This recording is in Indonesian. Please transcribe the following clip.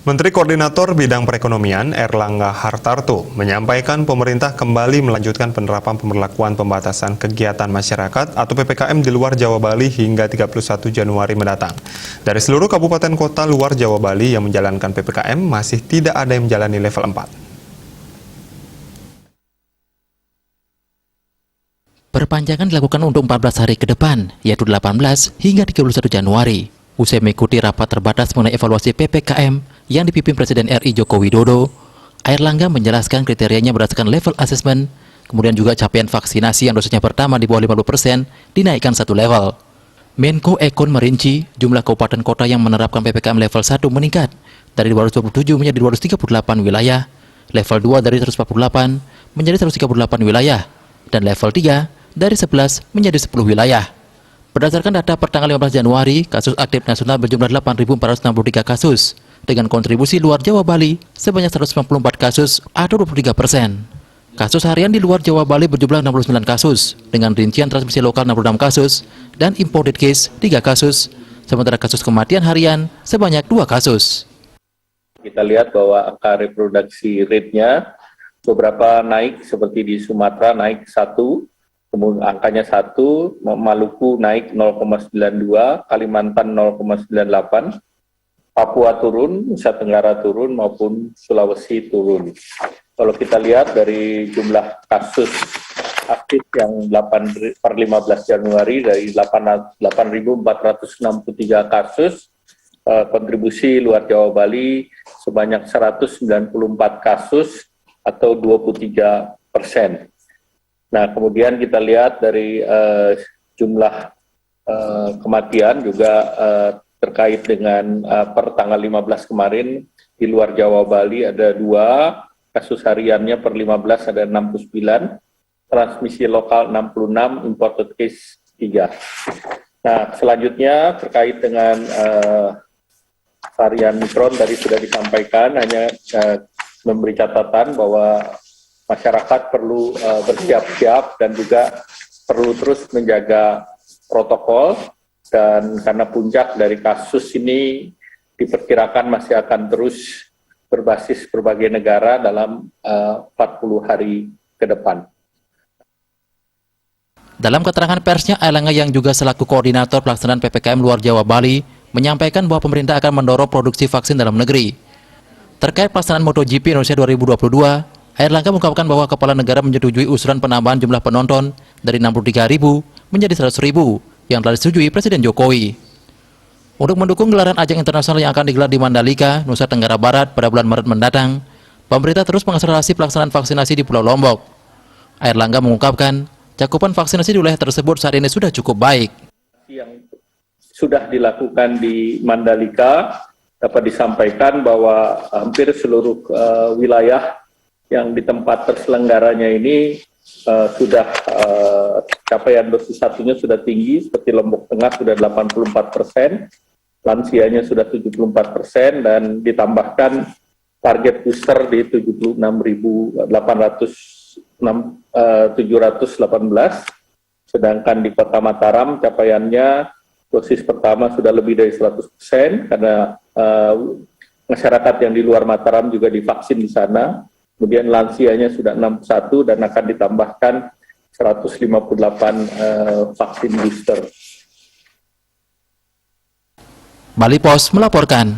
Menteri Koordinator Bidang Perekonomian Erlangga Hartarto menyampaikan pemerintah kembali melanjutkan penerapan pemberlakuan pembatasan kegiatan masyarakat atau PPKM di luar Jawa Bali hingga 31 Januari mendatang. Dari seluruh kabupaten kota luar Jawa Bali yang menjalankan PPKM masih tidak ada yang menjalani level 4. Perpanjangan dilakukan untuk 14 hari ke depan, yaitu 18 hingga 31 Januari. Usai mengikuti rapat terbatas mengenai evaluasi PPKM yang dipimpin Presiden RI Joko Widodo, Erlangga menjelaskan kriterianya berdasarkan level assessment, kemudian juga capaian vaksinasi yang dosisnya pertama di bawah 50% dinaikkan satu level. Menko Ekon merinci jumlah kabupaten kota yang menerapkan PPKM level 1 meningkat dari 227 menjadi 238 wilayah, level 2 dari 148 menjadi 138 wilayah, dan level 3 dari 11 menjadi 10 wilayah. Berdasarkan data per tanggal 15 Januari, kasus aktif nasional berjumlah 8.463 kasus, dengan kontribusi luar Jawa Bali sebanyak 194 kasus atau 23%. Kasus harian di luar Jawa Bali berjumlah 69 kasus, dengan rincian transmisi lokal 66 kasus, dan imported case 3 kasus, sementara kasus kematian harian sebanyak 2 kasus. Kita lihat bahwa angka reproduksi rate-nya beberapa naik, seperti di Sumatera naik 1, kemudian angkanya 1, Maluku naik 0,92, Kalimantan 0,98, Papua turun, Nusa Tenggara turun, maupun Sulawesi turun. Kalau kita lihat dari jumlah kasus aktif yang 8 per 15 Januari dari 8.463 kasus, kontribusi luar Jawa Bali sebanyak 194 kasus atau 23%. Nah, kemudian kita lihat dari jumlah kematian juga terkait dengan per tanggal 15 kemarin di luar Jawa Bali ada 2, kasus hariannya per 15 ada 69, transmisi lokal 66, imported case 3. Nah, selanjutnya terkait dengan varian Omicron tadi sudah disampaikan, hanya memberi catatan bahwa masyarakat perlu bersiap-siap dan juga perlu terus menjaga protokol, dan karena puncak dari kasus ini diperkirakan masih akan terus berbasis berbagai negara dalam 40 hari ke depan. Dalam keterangan persnya, Erlangga yang juga selaku koordinator pelaksanaan PPKM luar Jawa Bali menyampaikan bahwa pemerintah akan mendorong produksi vaksin dalam negeri. Terkait pelaksanaan MotoGP Indonesia 2022, Erlangga mengungkapkan bahwa kepala negara menyetujui usulan penambahan jumlah penonton dari 63.000 menjadi 100.000 yang telah disetujui Presiden Jokowi. Untuk mendukung gelaran ajang internasional yang akan digelar di Mandalika, Nusa Tenggara Barat pada bulan Maret mendatang, pemerintah terus mengakselerasi pelaksanaan vaksinasi di Pulau Lombok. Erlangga mengungkapkan, cakupan vaksinasi di wilayah tersebut saat ini sudah cukup baik. Yang sudah dilakukan di Mandalika dapat disampaikan bahwa hampir seluruh wilayah yang di tempat terselenggaranya ini sudah capaian dosis satunya sudah tinggi, seperti Lombok Tengah sudah 84%, lansianya sudah 74%, dan ditambahkan target booster di 76.718, sedangkan di Kota Mataram capaiannya dosis pertama sudah lebih dari 100%, karena masyarakat yang di luar Mataram juga divaksin di sana. Kemudian lansianya sudah 61 dan akan ditambahkan 158 vaksin booster. Bali Pos melaporkan.